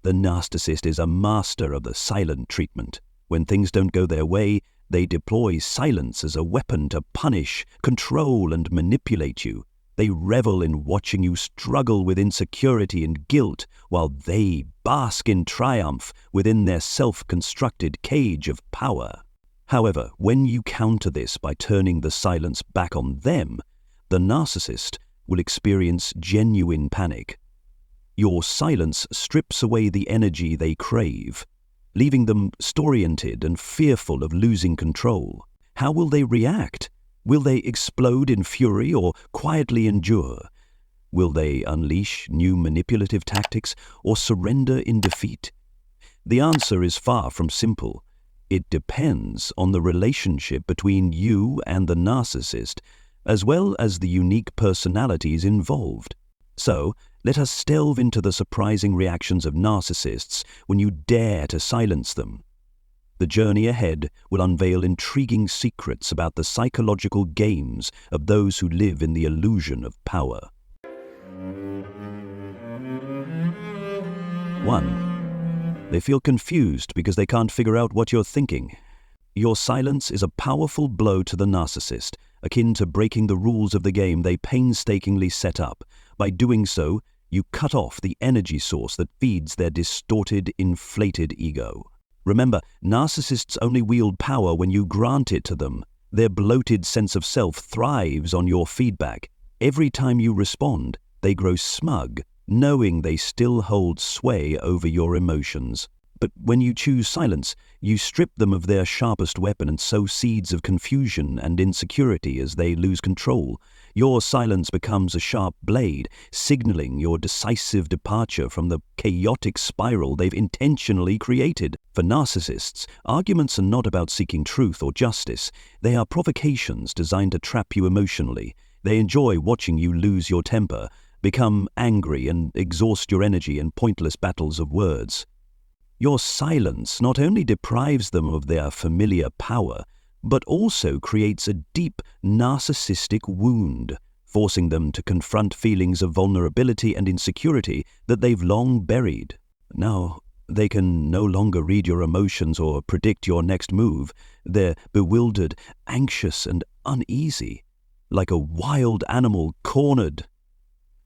The narcissist is a master of the silent treatment. When things don't go their way, they deploy silence as a weapon to punish, control, and manipulate you. They revel in watching you struggle with insecurity and guilt, while they bask in triumph within their self-constructed cage of power. However, when you counter this by turning the silence back on them, the narcissist will experience genuine panic. Your silence strips away the energy they crave, leaving them disoriented and fearful of losing control. How will they react? Will they explode in fury or quietly endure? Will they unleash new manipulative tactics or surrender in defeat? The answer is far from simple. It depends on the relationship between you and the narcissist, as well as the unique personalities involved. So, let us delve into the surprising reactions of narcissists when you dare to silence them. The journey ahead will unveil intriguing secrets about the psychological games of those who live in the illusion of power. 1. They feel confused because they can't figure out what you're thinking. Your silence is a powerful blow to the narcissist, akin to breaking the rules of the game they painstakingly set up. By doing so, you cut off the energy source that feeds their distorted, inflated ego. Remember, narcissists only wield power when you grant it to them. Their bloated sense of self thrives on your feedback. Every time you respond, they grow smug, knowing they still hold sway over your emotions. But when you choose silence, you strip them of their sharpest weapon and sow seeds of confusion and insecurity as they lose control. Your silence becomes a sharp blade, signaling your decisive departure from the chaotic spiral they've intentionally created. For narcissists, arguments are not about seeking truth or justice. They are provocations designed to trap you emotionally. They enjoy watching you lose your temper, become angry, and exhaust your energy in pointless battles of words. Your silence not only deprives them of their familiar power, but also creates a deep narcissistic wound, forcing them to confront feelings of vulnerability and insecurity that they've long buried. Now, they can no longer read your emotions or predict your next move. They're bewildered, anxious, and uneasy, like a wild animal cornered.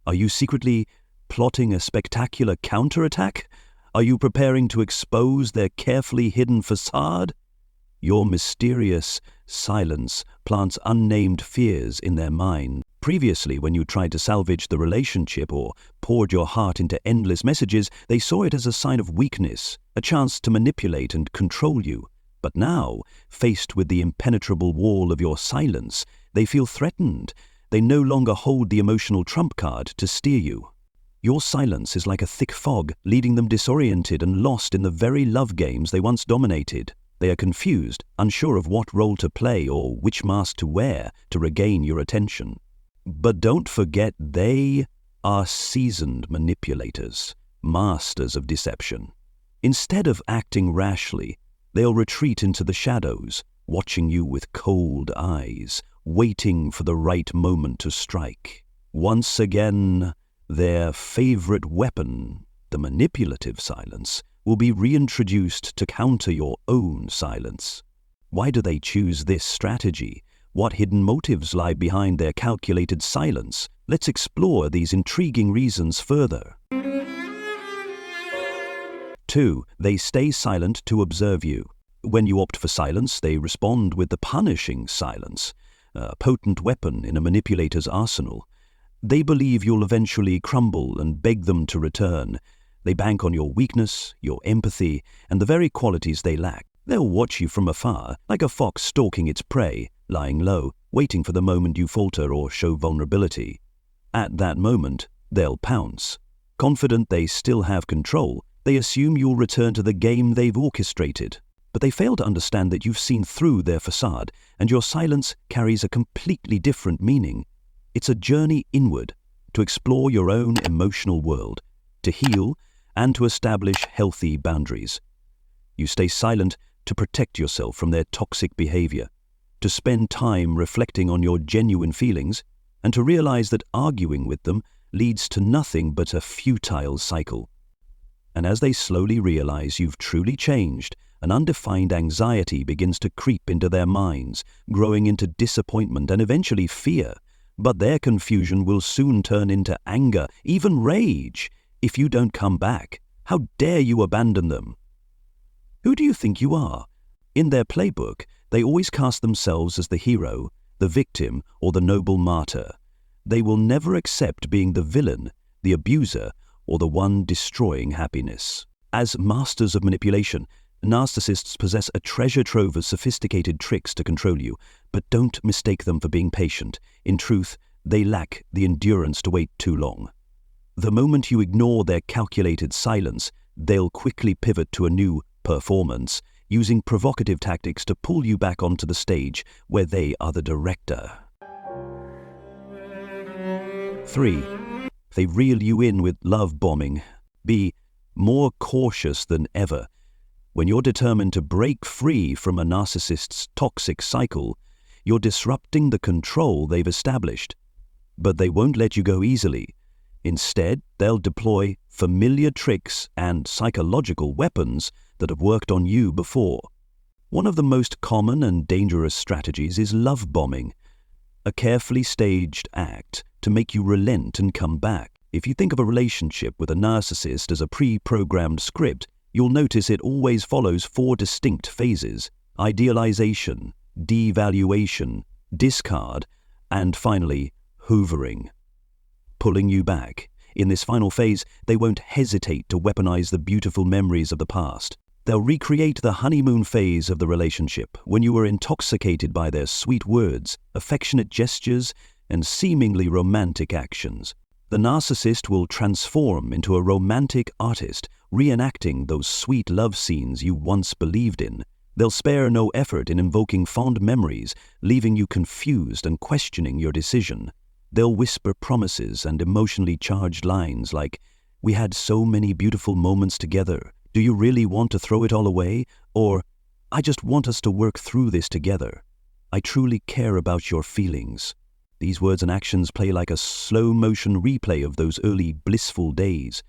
Are you secretly plotting a spectacular counterattack? Are you preparing to expose their carefully hidden facade? Your mysterious silence plants unnamed fears in their mind. Previously, when you tried to salvage the relationship or poured your heart into endless messages, they saw it as a sign of weakness, a chance to manipulate and control you. But now, faced with the impenetrable wall of your silence, they feel threatened. They no longer hold the emotional trump card to steer you. Your silence is like a thick fog, leaving them disoriented and lost in the very love games they once dominated. They are confused, unsure of what role to play or which mask to wear to regain your attention. But don't forget, they are seasoned manipulators, masters of deception. Instead of acting rashly, they'll retreat into the shadows, watching you with cold eyes, waiting for the right moment to strike. Once again, their favorite weapon, the manipulative silence, will be reintroduced to counter your own silence. Why do they choose this strategy? What hidden motives lie behind their calculated silence? Let's explore these intriguing reasons further. 2. They stay silent to observe you. When you opt for silence, they respond with the punishing silence, a potent weapon in a manipulator's arsenal. They believe you'll eventually crumble and beg them to return. They bank on your weakness, your empathy, and the very qualities they lack. They'll watch you from afar, like a fox stalking its prey, lying low, waiting for the moment you falter or show vulnerability. At that moment, they'll pounce. Confident they still have control, they assume you'll return to the game they've orchestrated. But they fail to understand that you've seen through their facade, and your silence carries a completely different meaning. It's a journey inward, to explore your own emotional world, to heal, and to establish healthy boundaries. You stay silent to protect yourself from their toxic behavior, to spend time reflecting on your genuine feelings, and to realize that arguing with them leads to nothing but a futile cycle. And as they slowly realize you've truly changed, an undefined anxiety begins to creep into their minds, growing into disappointment and eventually fear. But their confusion will soon turn into anger, even rage, if you don't come back. How dare you abandon them? Who do you think you are? In their playbook, they always cast themselves as the hero, the victim, or the noble martyr. They will never accept being the villain, the abuser, or the one destroying happiness. As masters of manipulation, narcissists possess a treasure trove of sophisticated tricks to control you, but don't mistake them for being patient. In truth, they lack the endurance to wait too long. The moment you ignore their calculated silence, they'll quickly pivot to a new performance, using provocative tactics to pull you back onto the stage where they are the director. 3. They reel you in with love bombing. Be more cautious than ever. When you're determined to break free from a narcissist's toxic cycle, you're disrupting the control they've established. But they won't let you go easily. Instead, they'll deploy familiar tricks and psychological weapons that have worked on you before. One of the most common and dangerous strategies is love bombing, a carefully staged act to make you relent and come back. If you think of a relationship with a narcissist as a pre-programmed script, you'll notice it always follows 4 distinct phases: idealization, devaluation, discard, and finally, hoovering. Pulling you back. In this final phase, they won't hesitate to weaponize the beautiful memories of the past. They'll recreate the honeymoon phase of the relationship, when you were intoxicated by their sweet words, affectionate gestures, and seemingly romantic actions. The narcissist will transform into a romantic artist, reenacting those sweet love scenes you once believed in. They'll spare no effort in invoking fond memories, leaving you confused and questioning your decision. They'll whisper promises and emotionally charged lines like, "We had so many beautiful moments together. Do you really want to throw it all away?" Or, "I just want us to work through this together. I truly care about your feelings." These words and actions play like a slow-motion replay of those early blissful days.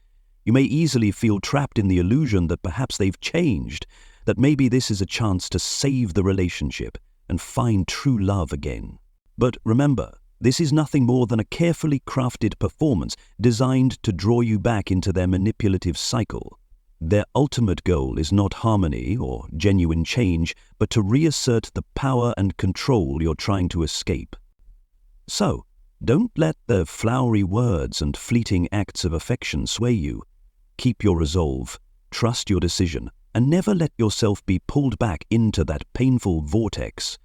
You may easily feel trapped in the illusion that perhaps they've changed, that maybe this is a chance to save the relationship and find true love again. But remember, this is nothing more than a carefully crafted performance designed to draw you back into their manipulative cycle. Their ultimate goal is not harmony or genuine change, but to reassert the power and control you're trying to escape. So, don't let their flowery words and fleeting acts of affection sway you. Keep your resolve, trust your decision, and never let yourself be pulled back into that painful vortex.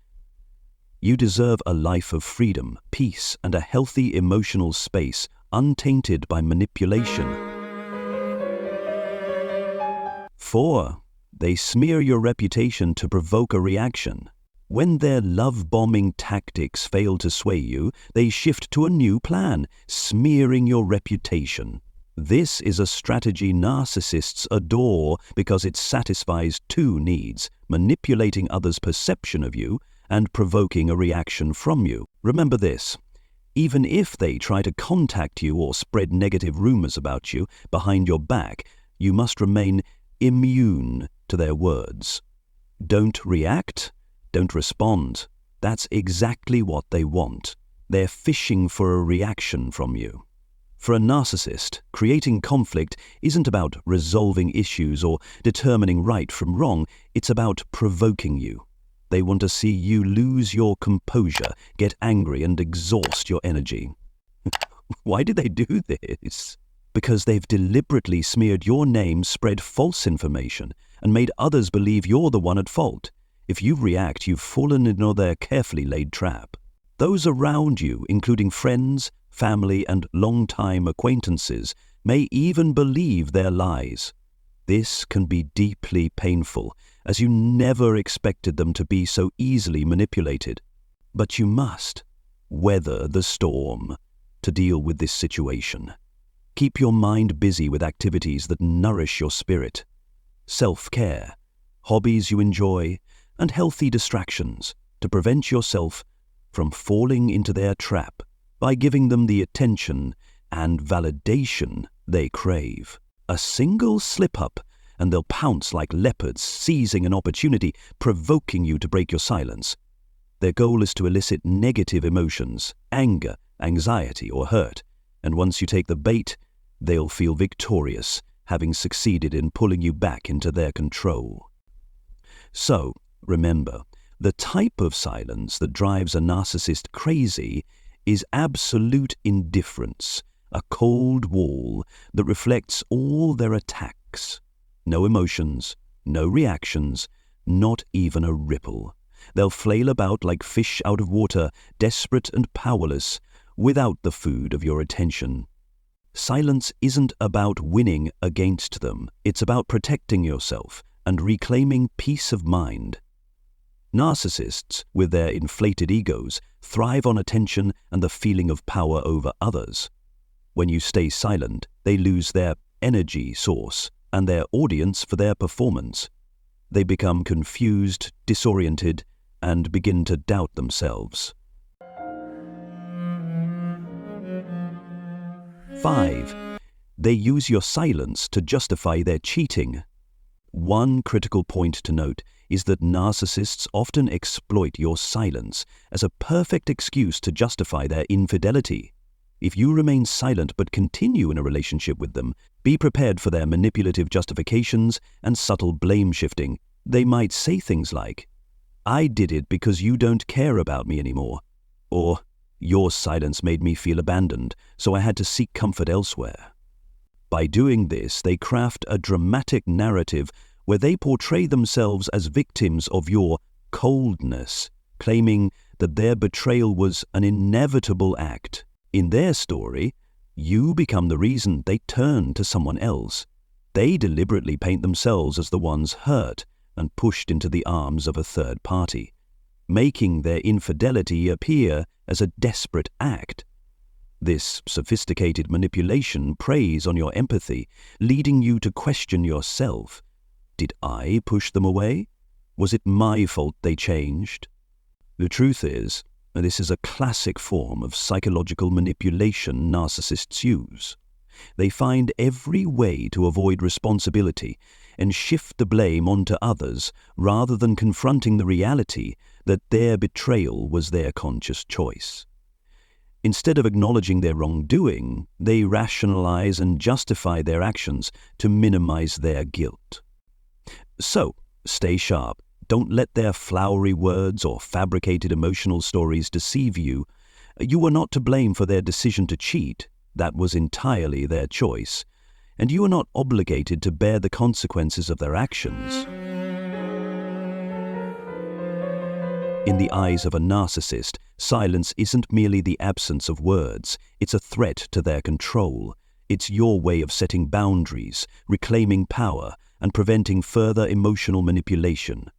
You deserve a life of freedom, peace, and a healthy emotional space, untainted by manipulation. 4. They smear your reputation to provoke a reaction. When their love-bombing tactics fail to sway you, they shift to a new plan, smearing your reputation. This is a strategy narcissists adore because it satisfies 2 needs: manipulating others' perception of you and provoking a reaction from you. Remember this: even if they try to contact you or spread negative rumors about you behind your back, you must remain immune to their words. Don't react. Don't respond. That's exactly what they want. They're fishing for a reaction from you. For a narcissist, creating conflict isn't about resolving issues or determining right from wrong. It's about provoking you. They want to see you lose your composure, get angry, and exhaust your energy. Why do they do this? Because they've deliberately smeared your name, spread false information, and made others believe you're the one at fault. If you react, you've fallen into their carefully laid trap. Those around you, including friends, family, and long-time acquaintances, may even believe their lies. This can be deeply painful, as you never expected them to be so easily manipulated. But you must weather the storm to deal with this situation. Keep your mind busy with activities that nourish your spirit. Self-care, hobbies you enjoy, and healthy distractions to prevent yourself from falling into their trap by giving them the attention and validation they crave. A single slip-up, and they'll pounce like leopards, seizing an opportunity, provoking you to break your silence. Their goal is to elicit negative emotions, anger, anxiety, or hurt, and once you take the bait, they'll feel victorious, having succeeded in pulling you back into their control. So, remember, the type of silence that drives a narcissist crazy is absolute indifference, a cold wall that reflects all their attacks. No emotions, no reactions, not even a ripple. They'll flail about like fish out of water, desperate and powerless, without the food of your attention. Silence isn't about winning against them. It's about protecting yourself and reclaiming peace of mind. Narcissists, with their inflated egos, thrive on attention and the feeling of power over others. When you stay silent, they lose their energy source and their audience for their performance. They become confused, disoriented, and begin to doubt themselves. 5. They use your silence to justify their cheating. One critical point to note is that narcissists often exploit your silence as a perfect excuse to justify their infidelity. If you remain silent but continue in a relationship with them, be prepared for their manipulative justifications and subtle blame shifting. They might say things like, "I did it because you don't care about me anymore," or "Your silence made me feel abandoned, so I had to seek comfort elsewhere." By doing this, they craft a dramatic narrative where they portray themselves as victims of your coldness, claiming that their betrayal was an inevitable act. In their story, you become the reason they turn to someone else. They deliberately paint themselves as the ones hurt and pushed into the arms of a third party, making their infidelity appear as a desperate act. This sophisticated manipulation preys on your empathy, leading you to question yourself. Did I push them away? Was it my fault they changed? The truth is, this is a classic form of psychological manipulation narcissists use. They find every way to avoid responsibility and shift the blame onto others rather than confronting the reality that their betrayal was their conscious choice. Instead of acknowledging their wrongdoing, they rationalize and justify their actions to minimize their guilt. So, stay sharp. Don't let their flowery words or fabricated emotional stories deceive you. You were not to blame for their decision to cheat. That was entirely their choice. And you are not obligated to bear the consequences of their actions. In the eyes of a narcissist, silence isn't merely the absence of words. It's a threat to their control. It's your way of setting boundaries, reclaiming power, and preventing further emotional manipulation.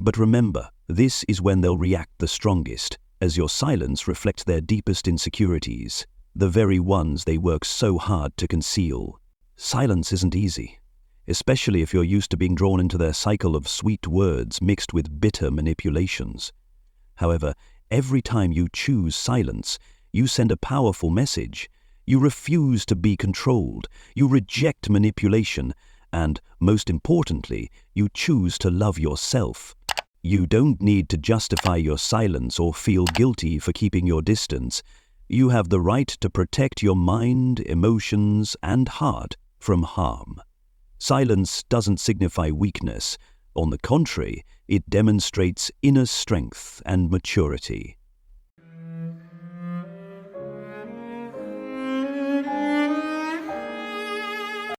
But remember, this is when they'll react the strongest, as your silence reflects their deepest insecurities, the very ones they work so hard to conceal. Silence isn't easy, especially if you're used to being drawn into their cycle of sweet words mixed with bitter manipulations. However, every time you choose silence, you send a powerful message. You refuse to be controlled, you reject manipulation, and, most importantly, you choose to love yourself. You don't need to justify your silence or feel guilty for keeping your distance. You have the right to protect your mind, emotions, and heart from harm. Silence doesn't signify weakness. On the contrary, it demonstrates inner strength and maturity.